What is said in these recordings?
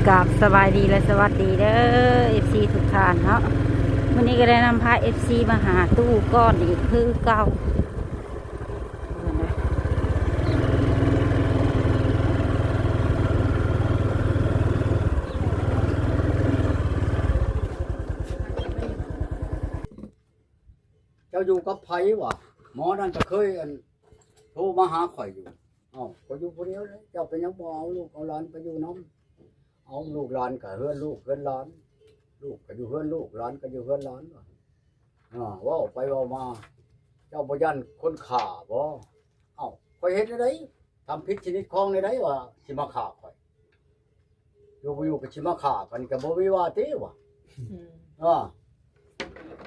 กับสบายดีและสวัสดีเด้อ FC ทุกท่านเนาะวันนี้ก็ได้นำพา FC มาหาตู้ก้อนอีกคือเก่าเจ้าอยู่กับไผวะหมอนั่นจะเคยโทรมาหาข่อยอยู่ก็อยู่คนเดียวเลยเจ้าเป็นยังบ่เอาลูกเอาหลานไปอยู่น้ำเอาลูกหลานกับเฮือนลูกเฮือนหลานลูกก็อยู่เฮือนลูกหลานก็อยู่เฮือนหลานว่าไปว่ามาเจ้าบ่ยันคนฆ่าบ่ข่อยเฮ็ดได้ไดทำผิดชนิดของได้ไดว่าสิมาฆ่าข่อยอยู่บ่อยู่ก็สิมาฆ่ากันก็บ่มีว่าติวะ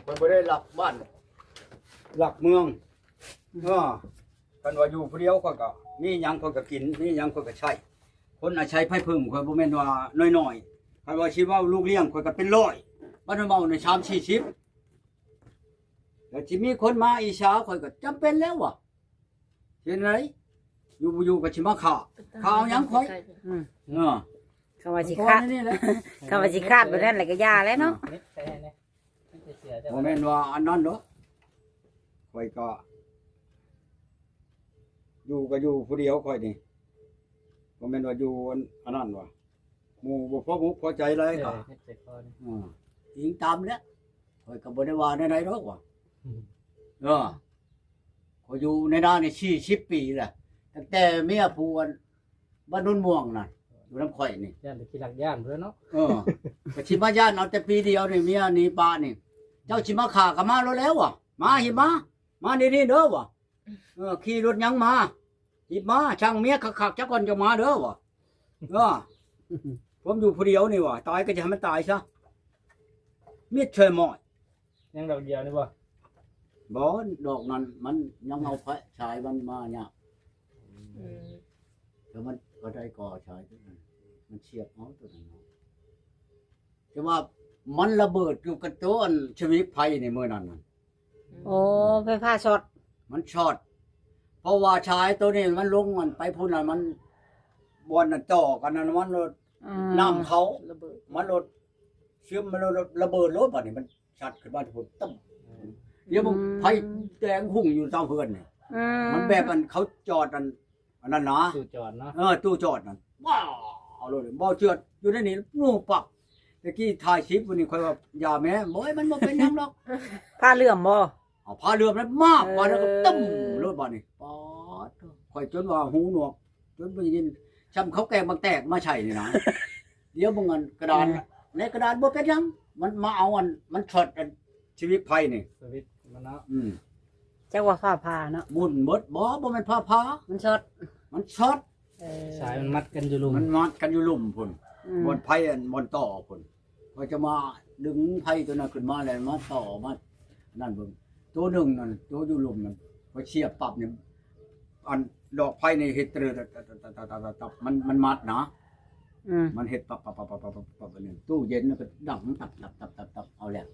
ข่อยบ่ได้รักบ้านหลักเมืองกันว่าอยู่ผู้เดียวก็มีหยังก็กินมีหยังก็ใช้คนใช้ไผพึ่งข่อยบ่แม่นว่าน้อยๆคันว่าสิเว้าลูกเลี้ยงข่อยก็เป็น100บ่ได้เว้าใน30-40แล้วสิมีคนมาอิจฉาข่อยก็จำเป็นแล้วว่ะเห็นไหนอยู่บ่อยู่ก็สิมาฆ่าเอาหยังข่อยคำว่าสิคาดคำว่าสิคาดแบบนั้นแหละก็ยาแล้วเนาะบ่แม่นว่าอันนั้นเนาะข่อยก็อยู่ผู้เดียวข่อยนี่บ่แม่นว่าอยู่อันนั้นว่ะหมู่บ่พอมุกพอใจเลยก็ยิงตามแล้วข่อยก็บ่ได้ว่าใดๆดอกว่ะข่อยอยู่ในด้านนี่40 ปีแล้วตั้งแต่เมียผู้บ้านโนนม่วงน่ะอยู่นำข่อยนี่ย่านไปขี้หลักย่านเพิ่นเนาะก็สิมาย่านเอาแต่ปีเดียวนี่เมียหนีป่านี่เจ้าสิมาฆ่าก็มาแล้วว่ะมาหิมานี่เด้อว่ะขี่รถยังมาหิมาช่างเมียคักๆจักก่อนจะมาเด้อว่ะผมอยู่ผู้เดียวนี่ว่ะตายก็จะให้มันตายซะมีดเฉยหมอยยังดอกเดียวนี่บ่บ่ดอกนั้นมันยังเอาไฟฉายมันมาเนี่ยแล้วมันก็ได้ก่อฉายตัวนั้นมันเฉียบเอาตัวนั้นแต่ว่ามันระเบิดอยู่กับตัวชีวิตภัยในมื้อนั้นน่ะโอ้ไฟฟ้าช็อตมันช็อตเพราะว่าชายตัวนี้มันลงมันไปพุ่นน่ะมันบอนน่ะจ่อกันน่ะมันรถน้ำเขาระเบิดมันรถเชื่อมมันระเบิดรถบัดนี้มันชัดขึ้นมาที่พุ่นตึ้มเดี๋ยวมันไฟแดงหุ่งอยู่เจ้าเพื่อนนี่มันแบบมันเขาจอดอันนั้นนะตู้จอดเนาะตู้จอดนั่นว้าวเอาเลยบ่เจือดอยู่ในนี้งูปักตะกี้ถ่ายคลิปวันนี้ค่อยว่าอย่าแม่บ่มันบ่เป็นหยังหรอกผ้าเหลื่อมบ่เอาพาเรือมันมากกว่าแล้วก็ตึ้มรถบ่นี่ป๊อดข่อยจนว่าหูหนวกจนบ่ยินช้ำเขาแกงบางแตกมาใช่นี่นะเดี๋ยวบ่เงินกระดานในกระดานบ่เป็นหยังมันมาเอามันช็อตชีวิตภัยนี่สวิตมันเนาะจักว่าฟ้าผ่าเนาะมุ่นหมดบ่แม่นผ้ามันช็อตสายมันมัดกันอยู่ลุ่มมันมัดกันอยู่ลุ่มพุ่นบนไผ่บนต่อพุ่นก็จะมาดึงไผ่ตัวนั้นขึ้นมาแล้วมาต่อมานั่นเบิ่งตัวหนึ่งนั่นตัวอยู่ลุ่มนั่นพอเชียบปรับเนี่ยอันดอกไผ่ในเฮ็ดเตอตับมันมัดนะมันเฮ็ดปับนี่ตู้เย็นก็ดังตับเอาแล้ว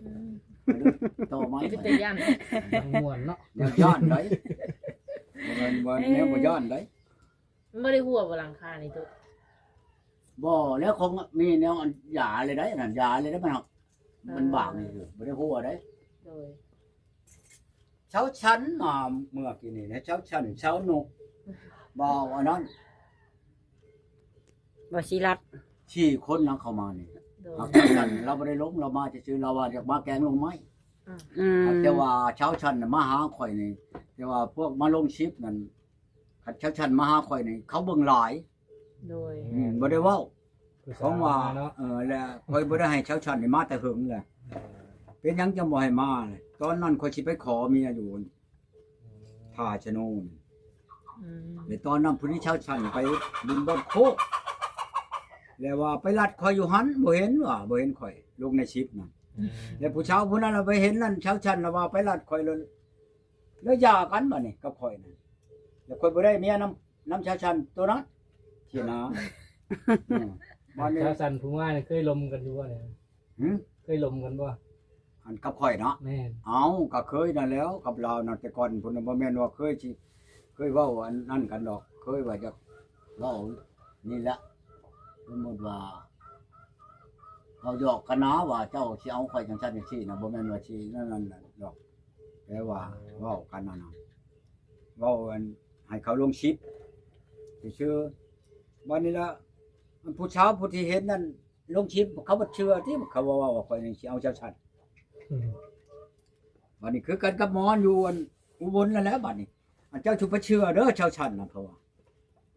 ต่อไม้เป็นย่านม่วนเนาะย่านได้มันแนวบ่ย่านได้บ่ได้หัวบ่หลังคานี่ตุบ่แล้วคงมีแนวอันยาเลยได้นั่นยาเลยได้มันบางนี่บ่ได้หัวได้โดยเช้าชั้นมาเมื่อกี้นี่นะเช้าชั้นเช้านกบ่อันนั้นบ่สิรัดชี้คนนำเข้ามานี่ชั้นเราบ่ได้ลงเรามาซื่อเราว่าอยากมาแกงลงไม้แต่ว่าเช้าชั้นมาหาข่อยนี่แต่ว่าพวกมาลงชิปนั่นคันเช้าชั้นมาหาข่อยนี่เขาเบิ่งหลายโดยบ่ได้เว้าของว่าแล้วข่อยบ่ได้ให้เช้าชั้นนี่มาแต่หึงแหละเป็นหยังจังบ่ให้มาเลยตอนนั้นข่อยสิไปขอเมียอยู่ท่าชะโนนในตอนนั้นผู้นี้เช้าชั้นไปบุญบ้านโคกแล้วว่าไปลัดข่อยอยู่หันบ่เห็นข่อยลงในชิปนั่นแล้วผู้เช้าผู้นั้นเราไปเห็นนั่นเช้าชั้นแล้วว่าไปลัดข่อยเลยแล้วหย่ากันบัดนี้กับข่อยนั่นแล้วข่อยบ่ได้เมียน้ำเช้าชั้นตัวนั้นที่นาบ้านนี้เช้าชั้นผู้ว่าเคยลมกันอยู่บ่เนี่ยเคยลมกันบ่อันกับข่อยเนาะเอาก็เคยนั่นแล้วกับเรานั่นแต่ก่อนพุ่นบ่แม่นว่าเคยเว้าอันนั้นกันดอกเคยว่าจะเว้านี่แหละสมมุติว่า เขาหยอกกันนะว่าเจ้าสิเอาข่อยจังซั่นจังซี่นะบ่แม่นว่าสินั่นน่ะดอกแต่ว่าเว้ากันนั่นน่ะเว้ากันให้เขาลงชิปชื่อๆวันนี้ละมันผู้เช้าผู้ที่เห็นนั่นลงชิปเขาบ่เชื่อที่เขาว่าข่อยนี่สิเอาเจ้าชัดวันนี้คือกันกับหมอนอยู่อันอุบลนั่นแหละบัดนี้อันเจ้าชุบเชื่อเด้อชาวชันน่ะเขาว่า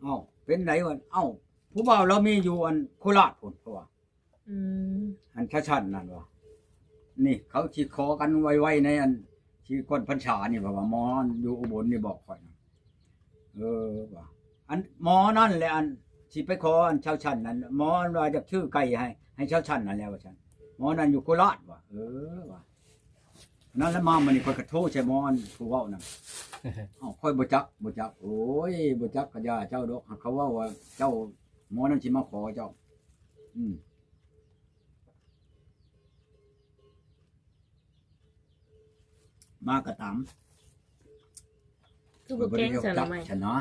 เอ้าเป็นไหนวะเอ้าผู้บ่าวเรามีอยู่อันโคราชพุ่นเขาว่า อืม อันชันนั่นว่านี่เขาสิขอกันไว้ในอันที่ก้นพรรษานี่ว่าหมออยู่อุบลนี่บอกข่อยนะว่าอันหมอนั่นแหละอันสิไปขออันชาวชันนั่นหมอว่าจะชื่อไก่ให้ชาวชันนั่นแหละว่าฉันหมอนั่นอยู่โคราชว่าว่านั่นแล้วมามันนี่ข่อยก็โทษใช่หมออันผู้เว้านั่นเอ้าค่อยบ่จักโอ้ยบ่จักก็อย่าเจ้าดอกเขาว่าเจ้าหมอนั่นสิมาขอเจ้ามากระตำ คือบ่แกงใส่หน่อไม้ ฉันเนาะ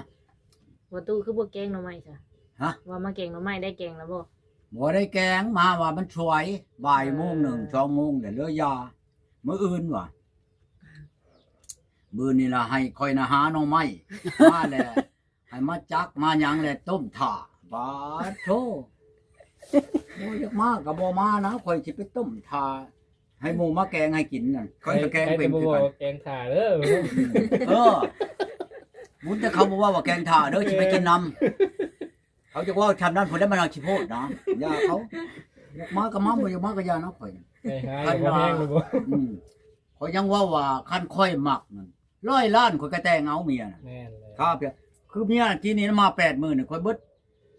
บ่ตู้คือบ่แกงหน่อไม้จ้ะ ฮะ ว่ามาแกงหน่อไม้ได้แกงแล้วบ่ บ่ได้แกงมาว่ามันช่วยบ่ายโมง1 2โมงเดี๋ยวเหลือยามื้ออื่นว่ะมื้อนี่ล่ะให้ค่อยนะหาหน่อไม้มาแลให้มาจักมาหยังแลต้มถ่าบาดโธโอ้ยอยากมาก็บ่มานะค่อยสิไปต้มถ่าให้หมู่มาแกงให้กินนั่นค่อยก็แกงเป็น บ่ คือ บอก กัน ว่าแกงถ่าเด้อ บุญแต่เขาบอกว่าแกงถ่าเด้อสิไปกินน้ำเขาจะว่าทำนั้นผลได้มันเอาชิโพดนะอย่าเขาอยากมาก็มาบ่อยากมาก็อย่านะข่อย ไปหาอยู่บ่แห้งเลยบ่ ข่อยยังว่าคันค่อยมักนั่น100 ล้านข่อยก็แต่งเอาเมียน่ะ แม่นเลย ครับเพียคือเมียทีนี้มา80,000นี่ข่อยเบิด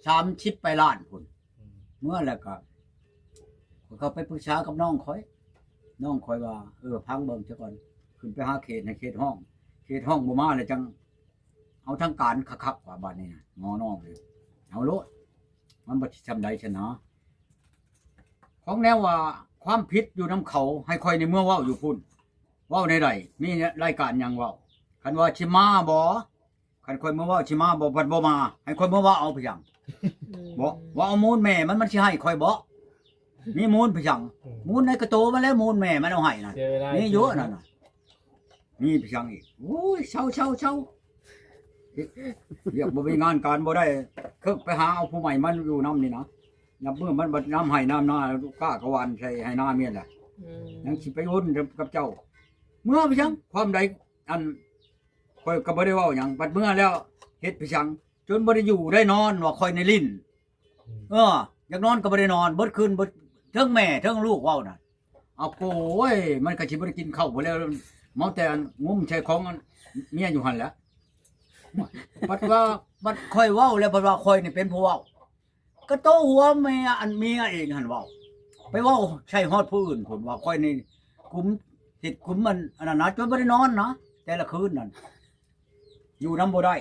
30ไปล้านพุ่นเมื่อแล้วก็ข่อยเข้าไปปรึกษากับน้องข่อยว่าพังเบิ่งซะก่อนขึ้นไปหาเขตในเขตห้องบ่มาเลยจังเอาทั้งการคักๆว่าบัดนี้น่ะงอน้องเลยเอาโลดมันบ่สิทำได้ชนะของแนวว่าความผิดอยู่นำเขาให้ค่อยในเมื่อเว้าอยู่พุ่นเว้าในใดมีรายการหยังเว้าคันว่าสิมาบ่คันค่อยเมื่อเว้าสิมาบ่บัดบ่มาให้ค่อยเมื่อเว้าเอาไปหยังบ่ว่าเอามูลแม่มันสิให้ค่อยบ่มีมูลไปหยังมูลในกระโตมาแล้วมูลแม่มันเอาให้น่ะ เจอเวลา นี่เยอะนั่นน่ะมีไปหยังอีกโอ้ยเช่าเรียกบ่มีงานการบ่ได้คือไปหาเอาผู้ใหม่มันอยู่นำนี่นะยับมือมันบ่น้ำให้น้ำหน้ากล้ากะวานใส่ให้หน้าเมียนแหละยังสิไปวุ่นกับเจ้า เมื่อไปชังความใดอันค่อยก็บ่ได้เว้าหยังบัดเมื่อแล้วเฮ็ดไปชังจนบ่ได้อยู่ได้นอนว่าค่อยในลิ้นอยากนอนก็บ่ได้นอนเบิดคืนเบิดเทิงแม่เทิงลูกเว้าน่ะเอาโอ้ยมันก็สิบ่ได้กินข้าวบ่แล้วมองแต่งุ้มใช้ของเมียอยู่หั่นแหละบัดค่อยเว้าแล้วบัดว่าค่อยนี่เป็นผู้เว้าก็โตหัวเมียอันเมียเองหั่นเว้าไปเว้าใช่ฮอดผู้อื่นพุ่นว่าค่อยนี่กุมติดกุมมันอันนั้นนะจนบ่ได้นอนนะแต่ละคืนนั่นอยู่นำบ่ได้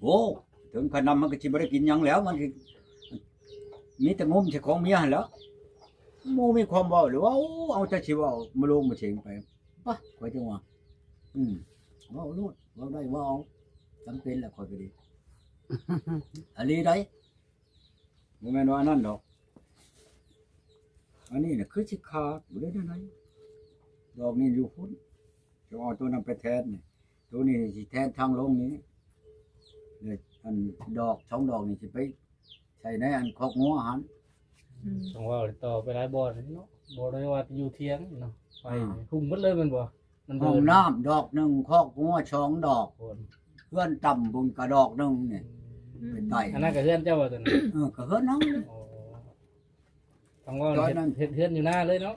โอ้ถึงขนาดมันก็สิบ่ได้กินหยังแล้วมันสิมีแต่งุ้มใช้ของเมียหั่นแหล้วหมู่มีความเว้าหรือว่าเอาแต่สิเว้ามาลงมาเฉงไปปะค่อยจังว่าเว้าโลดเว้าได้เว้าเอาจำเป็นแหละค่อยก็ดี อันนี้ได้บ่แม่นว่าอันนั้นดอกอันนี้น่ะคือสิขาดบ่ได้ไดดอกนี้อยู่พุ่นจะเอาตัวนั้นไปแทนนี่ตัวนี้สิแทนทางลงนี้เนี่ยอันดอก2ดอกนี่สิไปใส่ในอันคอกงัวหัน ต้องว่าต่อไปหลายบ่อเนาะบ่ได้ว่าอยู่เที่ยงเนาะไปทุ่มหมดเลยมันบ่มัน ห้องน้ำดอกหนึ่งคอกงัว2ดอก คน เพื่อนต่ำบุญกระดอกหนึงนี่เป็นไต อันนั้นก็เฮือนเจ้าว่าซั่น ก็เฮือนน้องเลย อ๋อต้องว่าเฮ็ดเฮือนอยู่หน้าเลยเนาะ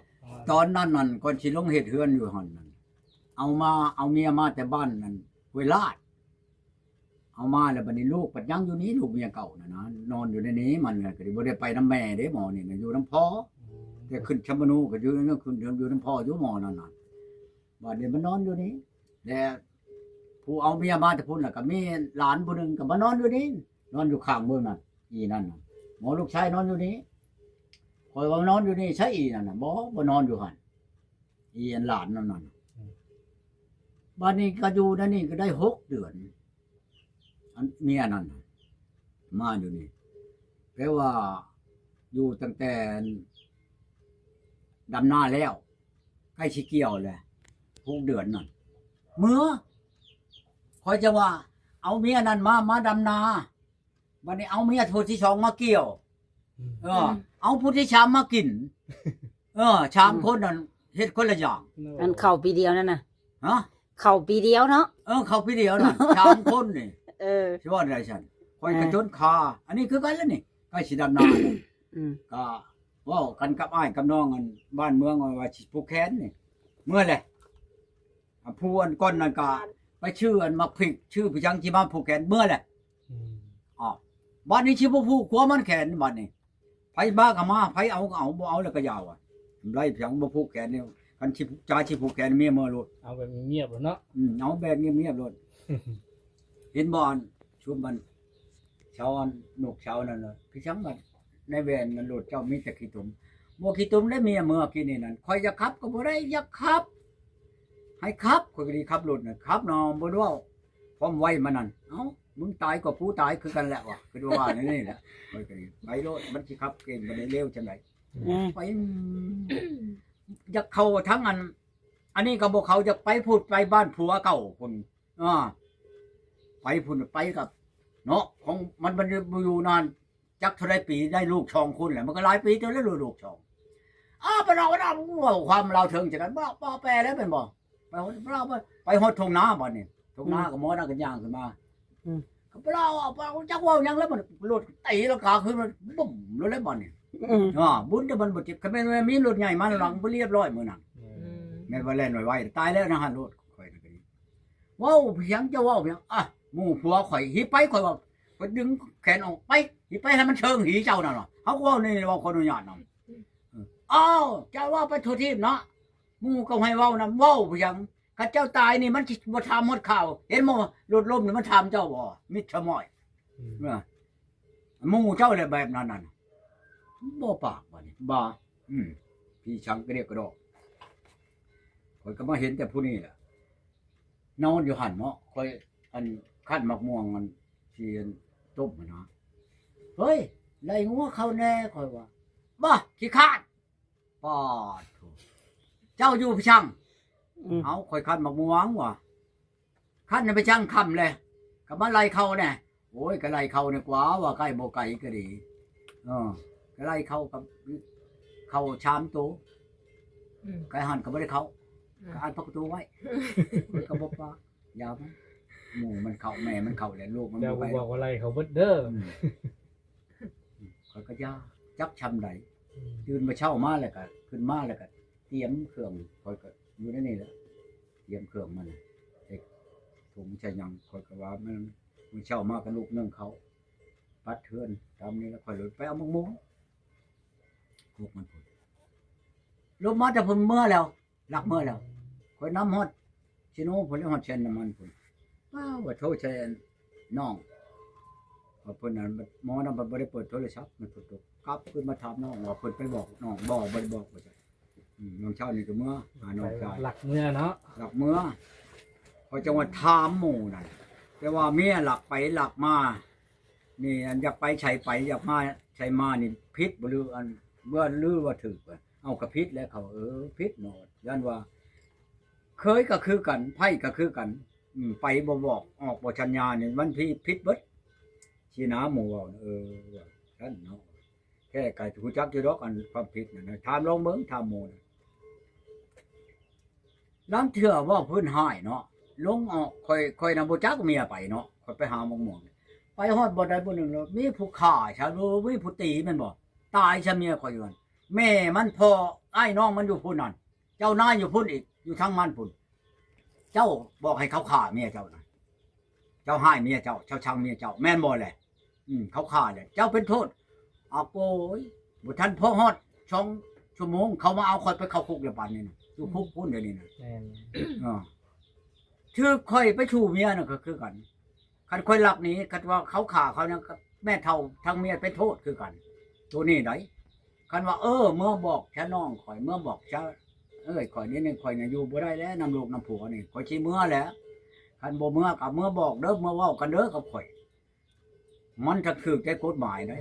ตอนนั้นนั่นก่อนสิลงเฮ็ดเฮือนอยู่หั่นนั่นเอาเมียมาแต่บ้านนั่นห้วยลาดเอามาแล้วบัดนี้ลูกปัดยังอยู่นี้ลูกเมียเก่าน่ะนะนอนอยู่ในนี้มันก็บ่ได้ไปนำแม่เด้หมอนี่น่ะอยู่นำพ่อแต่ขึ้นชมนูก็อยู่นั่นขึ้นอยู่นำพ่ออยู่หมอนั่นน่ะบัดนี้มันนอนอยู่นี้แล้วผู้เอาเมียมาแต่พุ่นน่ะก็มีหลานผู้หนึงก็มานอนอยู่นี่นอนอยู่ข้างเมืองนั่นอีนั่นน่ะหมอลูกชายนอนอยู่นี้คอยว่านอนอยู่นี่ใช่อีนั่นน่ะบ่นอนอยู่หั่นอีอันหลานนั่นน่ะบัดนี้ก็อยู่นั่นนี่ก็ได้6 เดือนอันเมียนั่นน่ะมาอยู่นี่แปลว่าอยู่ตั้งแต่ ดำนาแล้วใกล้สิเกี่ยวแหละ6 เดือนนั่นเมื่อคอยจะว่า เอาเมียนั่นมาดำนาบัดนี้เอาเมียผู้ที่2มาเกี่ยว เอาผู้ที่ชามมากิน ชามคนนั่นเฮ็ดคนละอย่าง มันเข้าปีเดียวนั่นน่ะ ฮะ เข้าปีเดียวเนาะ เขาพี่เดียวน่ะ ชามคนนี่ สิว่าได้ฉันคอยกระจนคาอันนี้คือกันแล้วนี่ใกล้สิดำนาแล้ว ก็เว้ากันกับอ้ายกับน้องกันบ้านเมืองว่าสิผูกแขนนี่เมื่อแหละผู้อันก้อนนั่นก็ไปชื่ออันมักพริกชื่อผู้ยังที่มาผูกแขนเมื่อแหละบ้านนี้สิบ่ผูกขัวมันแขนบ้านนี้ไผบ้าก็มาไผเอาก็เอาบ่เอาแล้วก็ยาวไล่เพียงบ่ผูกแขนนี่กันสิจ่าสิผูกแขนเมียเมื่อโลด เอาแบบเงียบๆเนาะ เอาแบบเงียบๆโลด เห็นบ่อนชุมมันชาวนุกชาวนั่นน่ะคือจังมันในแวนมันโลดเจ้ามีแต่ขี้ตุ่มบ่ขี้ตุ่มได้เมียเมื่อกี้นี่นั่นข่อยจะขับก็บ่ได้อยากขับ ให้ขับข่อยก็ดีขับรถน่ะขับน้องบ่รู้ว่าพร้อมไว้มันนั่นเอ้ามึงตายก็ผู้ตายคือกันแหละว่ะคือว่านี่แหละข่อยก็ดีไปโลดมันสิขับเก่งบ่ได้เร็วจังได๋ไปอยากเข้าทั้งอันนี้ก็บ่เขาจะไปพูดไปบ้านผัวเก่าพุ่นไปพุ่นไปกับเนาะของมันอยู่นานจักเท่าไรปีได้ลูก2 คนแหละมันก็หลายปีเท่าแล้วลูก2ไปเราความเราเถิงจังนั้นบ่แปลแล้วเป็นบ่ไปฮอดทุ่งนาบ่นี่ทุ่งนาก็หมอนั่นก็ย่างขึ้นมาก็เราจักว่าหยังแล้วมันรถตีแล้วขาขึ้นมันบุ้มแล้วบ่นี่บุญแต่มันบ่เจ็บคันแม่นมีรถใหญ่มาหลังบ่เรียบร้อยมื้อนั้นแม่นว่าแล่นไว้ตายแล้วนะฮะรถข่อยก็ดีว้าวเพียงจะว้าวเพียงหมู่ผัวข่อยหิไปข่อยว่าข่อยดึงแขนออกไปหิไปให้มันเชิงหีเจ้านั่นน่ะเฮาก็เว้านี่เว้าขออนุญาตนำเจ้าว่าไปทั่วทีปเนาะหมู่ก็ให้เว้านำเว้าเพียงข้าเจ้าตายนี่มันสิบ่ถามหมดข่าวเห็นบ่รถล้มนี่มันถามเจ้าบ่มิตรชะม้อยหมู่เจ้าเลยแบบนั้นน่ะบ่ปากบ่นี่บ่พี่ชังก็เรียกกระดอกข่อยก็มาเห็นแต่ผู้นี้แหละนอนอยู่หั่นเนาะข่อยอันคั้นมะม่วงมันสิต้มนะเฮ้ยไล่งัวเข้าแน่ข่อยว่าบ่ขี้คร้านปอดเจ้าอยู่พี่ชังเอาข่อยคั้นมะม่วงว่ะคั้นไปชังค่ำเลยก็มาไล่เข้าแน่โอ้ยก็ไล่เข้านี่กว่าว่าใกล้บ่ไกลก็ดีก็ไล่เข้ากับเข้าชามโตไก่หั่นก็บ่ได้เข้าก็อันประตูไว้ก็บ่ปากยาวมั้ยหมู่มันเข้าแม่มันเข้าแล้วลูกมันบ่ไป บอกว่าอะไรเขาเบิดเด้อข้อยก็ยาจักชำใดตื่นมาเช้ามาแล้วก็ขึ้นมาแล้วก็เตรียมเครื่องข้อยก็อยู่ในนี่แหละเตรียมเครื่องมันเด็กถุงใส่หยังข้อยก็ว่ามันเช้ามาก็ลูกนึ่งเขาปัดเทือนตามนี้แล้วข้อยเลยไปเอามะม่วงพวกมันพุ่นลงมาแต่พุ่นเมื่อแล้วหลักเมื่อแล้วข้อยน้ำฮอดชิโน่พุ่นแล้วฮอดเชนน้ำมันพุ่นว่าโทษแทนน้องเพิ่นนั้นหมอนั้นบ่ได้เปิดโทรศัพท์มันตกกลับขึ้นมาถามน้องว่าเพิ่นไปบอกน้องบ่ได้บอกว่าน้องเช้านี่ก็เมื่อหาน้องชายหลักเมื่อเนาะหลักเมื่อพอจังหวัดถามหมู่นั่นแต่ว่าเมียหลักไปหลักมานี่อันอยากไปใช้ไปอยากมาใช้มานี่ผิดบ่หรืออันว่าลือว่าถูกเอาก็ผิดแล้วเขาผิดโนดย้อนว่าเคยก็คือกันไผก็คือกันไปบ่บอกออกบ่ชัญญานี่มันผิดเบิดสินาหมู่ว่านั่นเนาะแค่ไก่ฮู้จักอยู่ดอกอันความผิดนั่นถามลองเบิ่งถามหมู่ลังเถื่อว่าเพิ่นหายเนาะลงออกค่อยนำบ่จักเมียไปเนาะค่อยไปหาหม่องไปฮอดบ่ได้บ่นึงแล้วมีผู้ฆ่าชาวมีผู้ตีแม่นบ่ตายซะเมียค่อยอยู่นั่นแม่มันพออ้ายน้องมันอยู่พุ่นนั่นเจ้านายอยู่พุ่นอีกอยู่ทางมันพุ่นเจ้าบอกให้เขาฆ่าเมียเจ้าน่ะเจ้าให้เมียเจ้าชังเมียเจ้าแม่นบ่แหละเขาฆ่าเลยเจ้าเป็นโทษโอ้ยบ่ทันพอฮอด2 ชั่วโมงเขามาเอาค่อยไปเข้าคุกแล้วปานนี้น่ะอยู่คุกพุ่นเดี๋ยวนี้น่ะชื่อค่อยไปชูเมียน่ะก็คือกันคันค่อยลักนี้คันว่าเขาฆ่าเขาเนี่ยแม่เฒ่าทั้งเมียเป็นโทษคือกันตัวนี้ไดคันว่าเมื่อบอกแค่น้องข่อยเมื่อบอกเจ้าข่อยนี่นึงข่อยน่ะอยู่บ่ได้แล้วนำลูกนำผัวนี่ข่อยสิเมื่อแล้วคันบ่เมื่อก็เมื่อบอกเด้อเมื่อเว้ากันเด้อกับข่อยมันจะถูกใจกฎหมายได้